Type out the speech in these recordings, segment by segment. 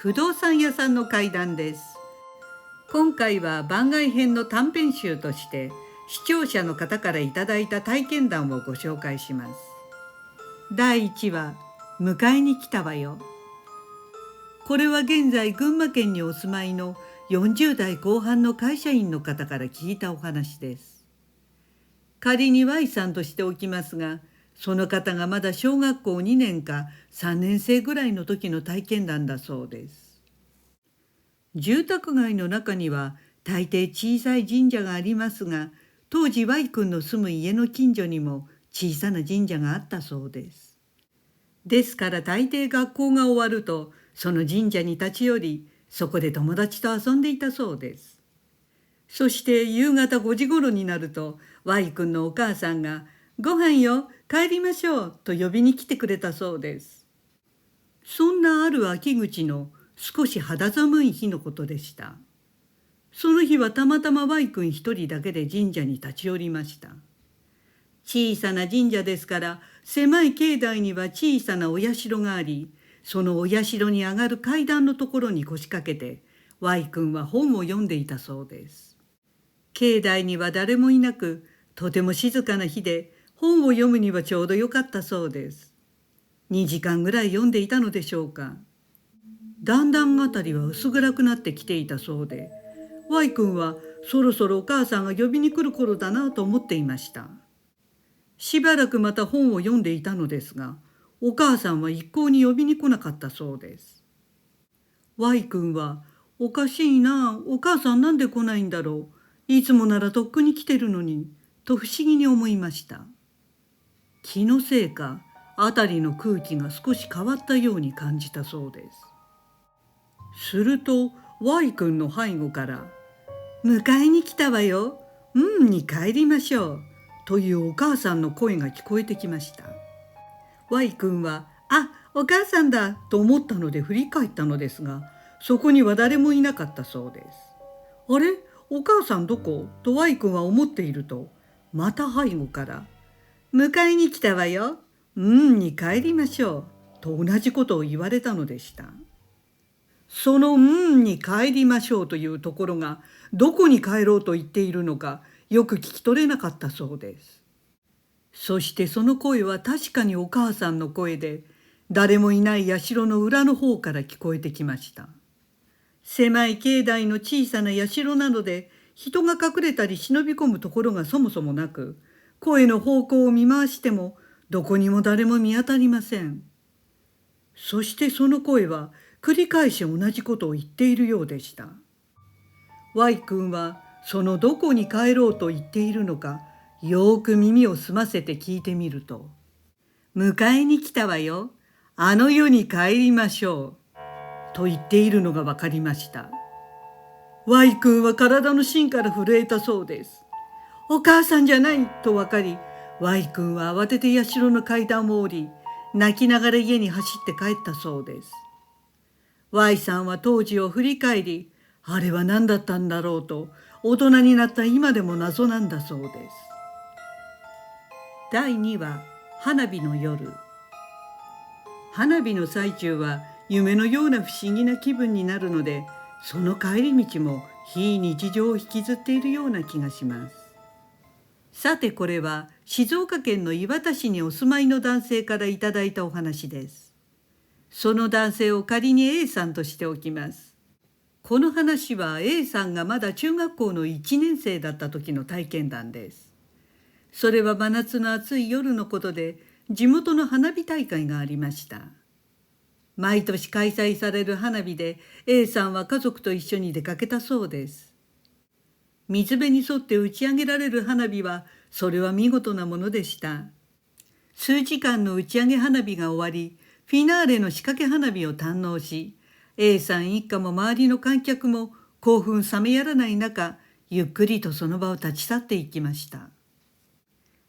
不動産屋さんの怪談です。今回は番外編の短編集として視聴者の方からいただいた体験談をご紹介します。第1話、迎えに来たわよ。これは現在群馬県にお住まいの40代後半の会社員の方から聞いたお話です。仮に Y さんとしておきますが、その方がまだ小学校2年か3年生ぐらいの時の体験談だそうです。住宅街の中には大抵小さい神社がありますが、当時 Y 君の住む家の近所にも小さな神社があったそうです。ですから大抵学校が終わるとその神社に立ち寄り、そこで友達と遊んでいたそうです。そして夕方5時頃になると Y 君のお母さんがご飯よ、帰りましょうと呼びに来てくれたそうです。そんなある秋口の少し肌寒い日のことでした。その日はたまたま Y 君一人だけで神社に立ち寄りました。小さな神社ですから狭い境内には小さなお社があり、そのお社に上がる階段のところに腰掛けて Y 君は本を読んでいたそうです。境内には誰もいなく、とても静かな日で本を読むにはちょうどよかったそうです。2時間ぐらい読んでいたのでしょうか。だんだんあたりは薄暗くなってきていたそうで、Y 君はそろそろお母さんが呼びに来る頃だなと思っていました。しばらくまた本を読んでいたのですが、お母さんは一向に呼びに来なかったそうです。Y 君は、おかしいな、お母さんなんで来ないんだろう、いつもならとっくに来てるのに、と不思議に思いました。気のせいか、辺りの空気が少し変わったように感じたそうです。すると Y 君の背後から「迎えに来たわよ。に帰りましょう」というお母さんの声が聞こえてきました。Y 君は「あ、お母さんだ」と思ったので振り返ったのですが、そこには誰もいなかったそうです。あれ、お母さんどこ？と Y 君は思っていると、また背後から「迎えに来たわよ。に帰りましょう」と同じことを言われたのでした。そのに帰りましょうというところがどこに帰ろうと言っているのかよく聞き取れなかったそうです。そしてその声は確かにお母さんの声で、誰もいない社の裏の方から聞こえてきました。狭い境内の小さな社なので、人が隠れたり忍び込むところがそもそもなく、声の方向を見回してもどこにも誰も見当たりません。そしてその声は繰り返し同じことを言っているようでした。Y 君はそのどこに帰ろうと言っているのか、よく耳を澄ませて聞いてみると、迎えに来たわよ。あの世に帰りましょう。と言っているのがわかりました。Y 君は体の芯から震えたそうです。お母さんじゃないとわかり、Y 君は慌てて社の階段を降り、泣きながら家に走って帰ったそうです。Y さんは当時を振り返り、あれは何だったんだろうと、大人になった今でも謎なんだそうです。第2話、花火の夜。花火の最中は夢のような不思議な気分になるので、その帰り道も非日常を引きずっているような気がします。さてこれは静岡県の磐田市にお住まいの男性からいただいたお話です。その男性を仮に A さんとしておきます。この話は A さんがまだ中学校の1年生だった時の体験談です。それは真夏の暑い夜のことで、地元の花火大会がありました。毎年開催される花火で A さんは家族と一緒に出かけたそうです。水辺に沿って打ち上げられる花火は、それは見事なものでした。数時間の打ち上げ花火が終わり、フィナーレの仕掛け花火を堪能し、A さん一家も周りの観客も興奮冷めやらない中、ゆっくりとその場を立ち去っていきました。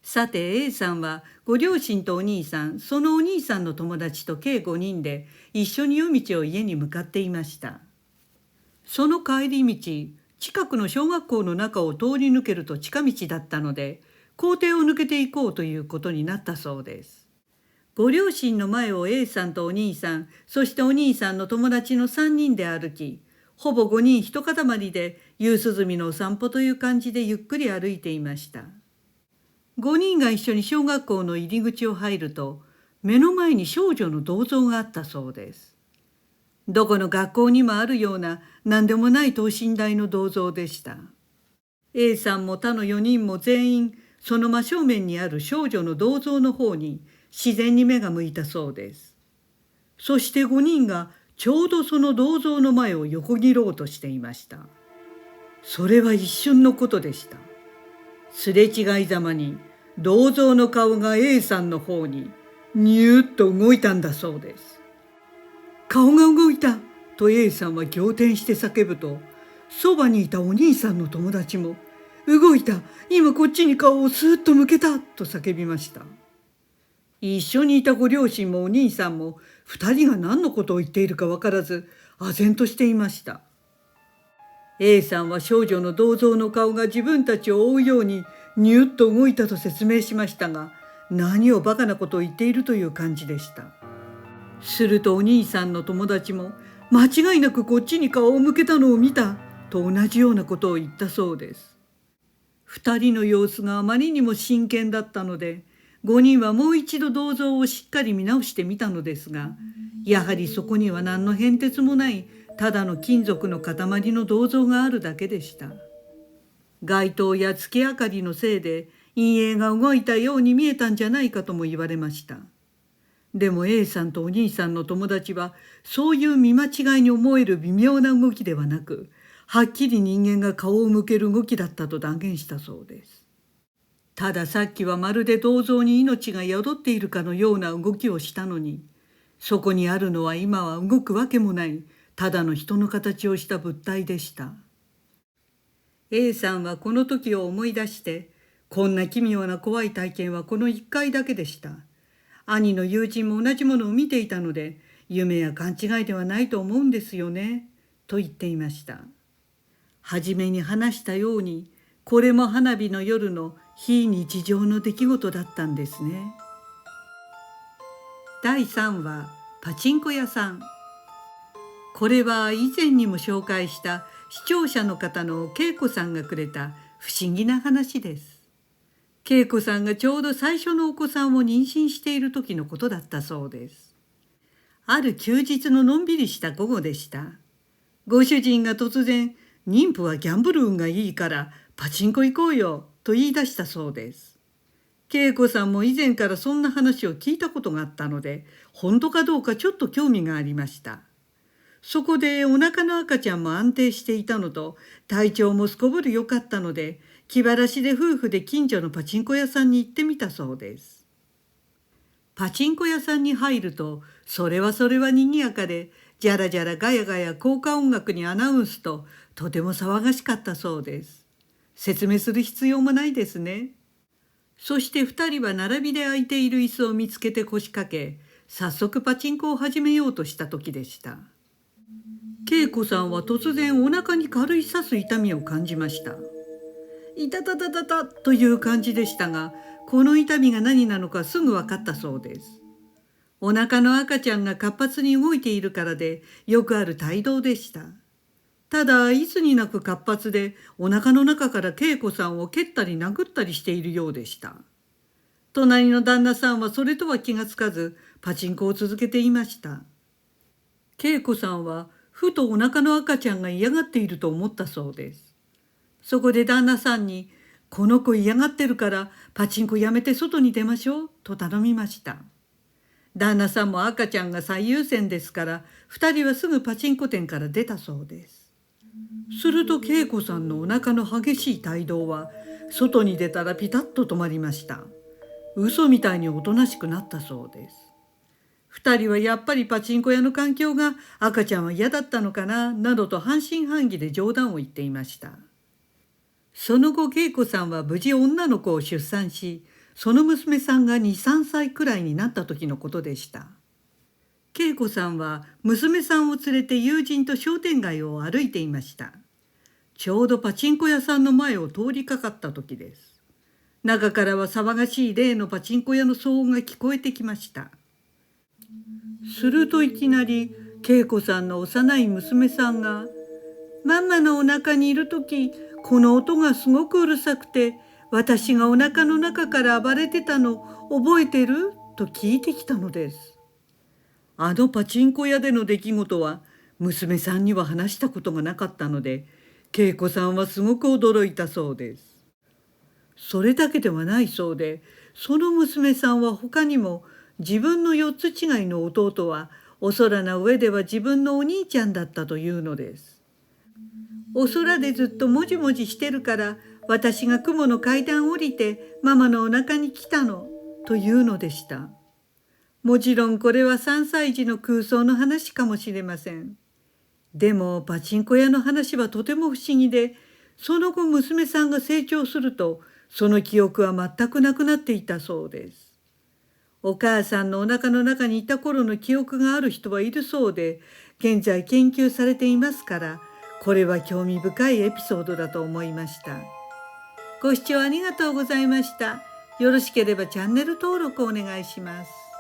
さて A さんはご両親とお兄さん、そのお兄さんの友達と計5人で一緒に夜道を家に向かっていました。その帰り道、近くの小学校の中を通り抜けると近道だったので、校庭を抜けていこうということになったそうです。ご両親の前を A さんとお兄さん、そしてお兄さんの友達の3人で歩き、ほぼ5人一塊で夕涼みのお散歩という感じでゆっくり歩いていました。5人が一緒に小学校の入り口を入ると、目の前に少女の銅像があったそうです。どこの学校にもあるような何でもない等身大の銅像でした。A さんも他の4人も全員その真正面にある少女の銅像の方に自然に目が向いたそうです。そして5人がちょうどその銅像の前を横切ろうとしていました。それは一瞬のことでした。すれ違いざまに銅像の顔が A さんの方にニューッと動いたんだそうです。顔が動いたと A さんは仰天して叫ぶと、そばにいたお兄さんの友達も動いた、今こっちに顔をスーッと向けたと叫びました。一緒にいたご両親もお兄さんも2人が何のことを言っているか分からず唖然としていました。A さんは少女の銅像の顔が自分たちを追うようにニュッと動いたと説明しましたが、何をバカなことを言っているという感じでした。するとお兄さんの友達も間違いなくこっちに顔を向けたのを見たと同じようなことを言ったそうです。2人の様子があまりにも真剣だったので、5人はもう一度銅像をしっかり見直してみたのですが、やはりそこには何の変哲もないただの金属の塊の銅像があるだけでした。街灯や月明かりのせいで陰影が動いたように見えたんじゃないかとも言われました。でも A さんとお兄さんの友達はそういう見間違いに思える微妙な動きではなく、はっきり人間が顔を向ける動きだったと断言したそうです。たださっきはまるで銅像に命が宿っているかのような動きをしたのに、そこにあるのは今は動くわけもないただの人の形をした物体でした。A さんはこの時を思い出して、こんな奇妙な怖い体験はこの1回だけでした。兄の友人も同じものを見ていたので、夢や勘違いではないと思うんですよね、と言っていました。はじめに話したように、これも花火の夜の非日常の出来事だったんですね。第3話、パチンコ屋さん。これは以前にも紹介した視聴者の方の恵子さんがくれた不思議な話です。恵子さんがちょうど最初のお子さんを妊娠している時のことだったそうです。ある休日ののんびりした午後でした。ご主人が突然、妊婦はギャンブル運がいいからパチンコ行こうよと言い出したそうです。恵子さんも以前からそんな話を聞いたことがあったので、本当かどうかちょっと興味がありました。そこでお腹の赤ちゃんも安定していたのと、体調もすこぶる良かったので、気晴らしで夫婦で近所のパチンコ屋さんに行ってみたそうです。パチンコ屋さんに入ると、それは賑やかで、じゃらじゃらガヤガヤ効果音楽にアナウンスと、とても騒がしかったそうです。説明する必要もないですね。そして2人は並びで空いている椅子を見つけて腰掛け、早速パチンコを始めようとした時でした。恵子さんは突然お腹に軽い刺す痛みを感じました。いたたたたたという感じでしたが、この痛みが何なのかすぐ分かったそうです。お腹の赤ちゃんが活発に動いているからで、よくある胎動でした。ただいつになく活発で、お腹の中から恵子さんを蹴ったり殴ったりしているようでした。隣の旦那さんはそれとは気がつかず、パチンコを続けていました。恵子さんはふとお腹の赤ちゃんが嫌がっていると思ったそうです。そこで旦那さんに、この子嫌がってるからパチンコやめて外に出ましょうと頼みました。旦那さんも赤ちゃんが最優先ですから、2人はすぐパチンコ店から出たそうです。すると恵子さんのお腹の激しい胎動は、外に出たらピタッと止まりました。嘘みたいにおとなしくなったそうです。2人はやっぱりパチンコ屋の環境が赤ちゃんは嫌だったのかな、などと半信半疑で冗談を言っていました。その後恵子さんは無事女の子を出産し、その娘さんが2、3歳くらいになった時のことでした。恵子さんは娘さんを連れて友人と商店街を歩いていました。ちょうどパチンコ屋さんの前を通りかかった時です。中からは騒がしい例のパチンコ屋の騒音が聞こえてきました。するといきなり恵子さんの幼い娘さんがママのお腹にいるとき、この音がすごくうるさくて、私がお腹の中から暴れてたの覚えてると聞いてきたのです。あのパチンコ屋での出来事は娘さんには話したことがなかったので、恵子さんはすごく驚いたそうです。それだけではないそうで、その娘さんは他にも自分の4つ違いの弟はお空の上では自分のお兄ちゃんだったというのです。お空でずっともじもじしてるから私が雲の階段降りてママのお腹に来たのというのでした。もちろんこれは3歳児の空想の話かもしれません。でもパチンコ屋の話はとても不思議で、その後娘さんが成長するとその記憶は全くなくなっていたそうです。お母さんのお腹の中にいた頃の記憶がある人はいるそうで、現在研究されていますから、これは興味深いエピソードだと思いました。ご視聴ありがとうございました。よろしければチャンネル登録お願いします。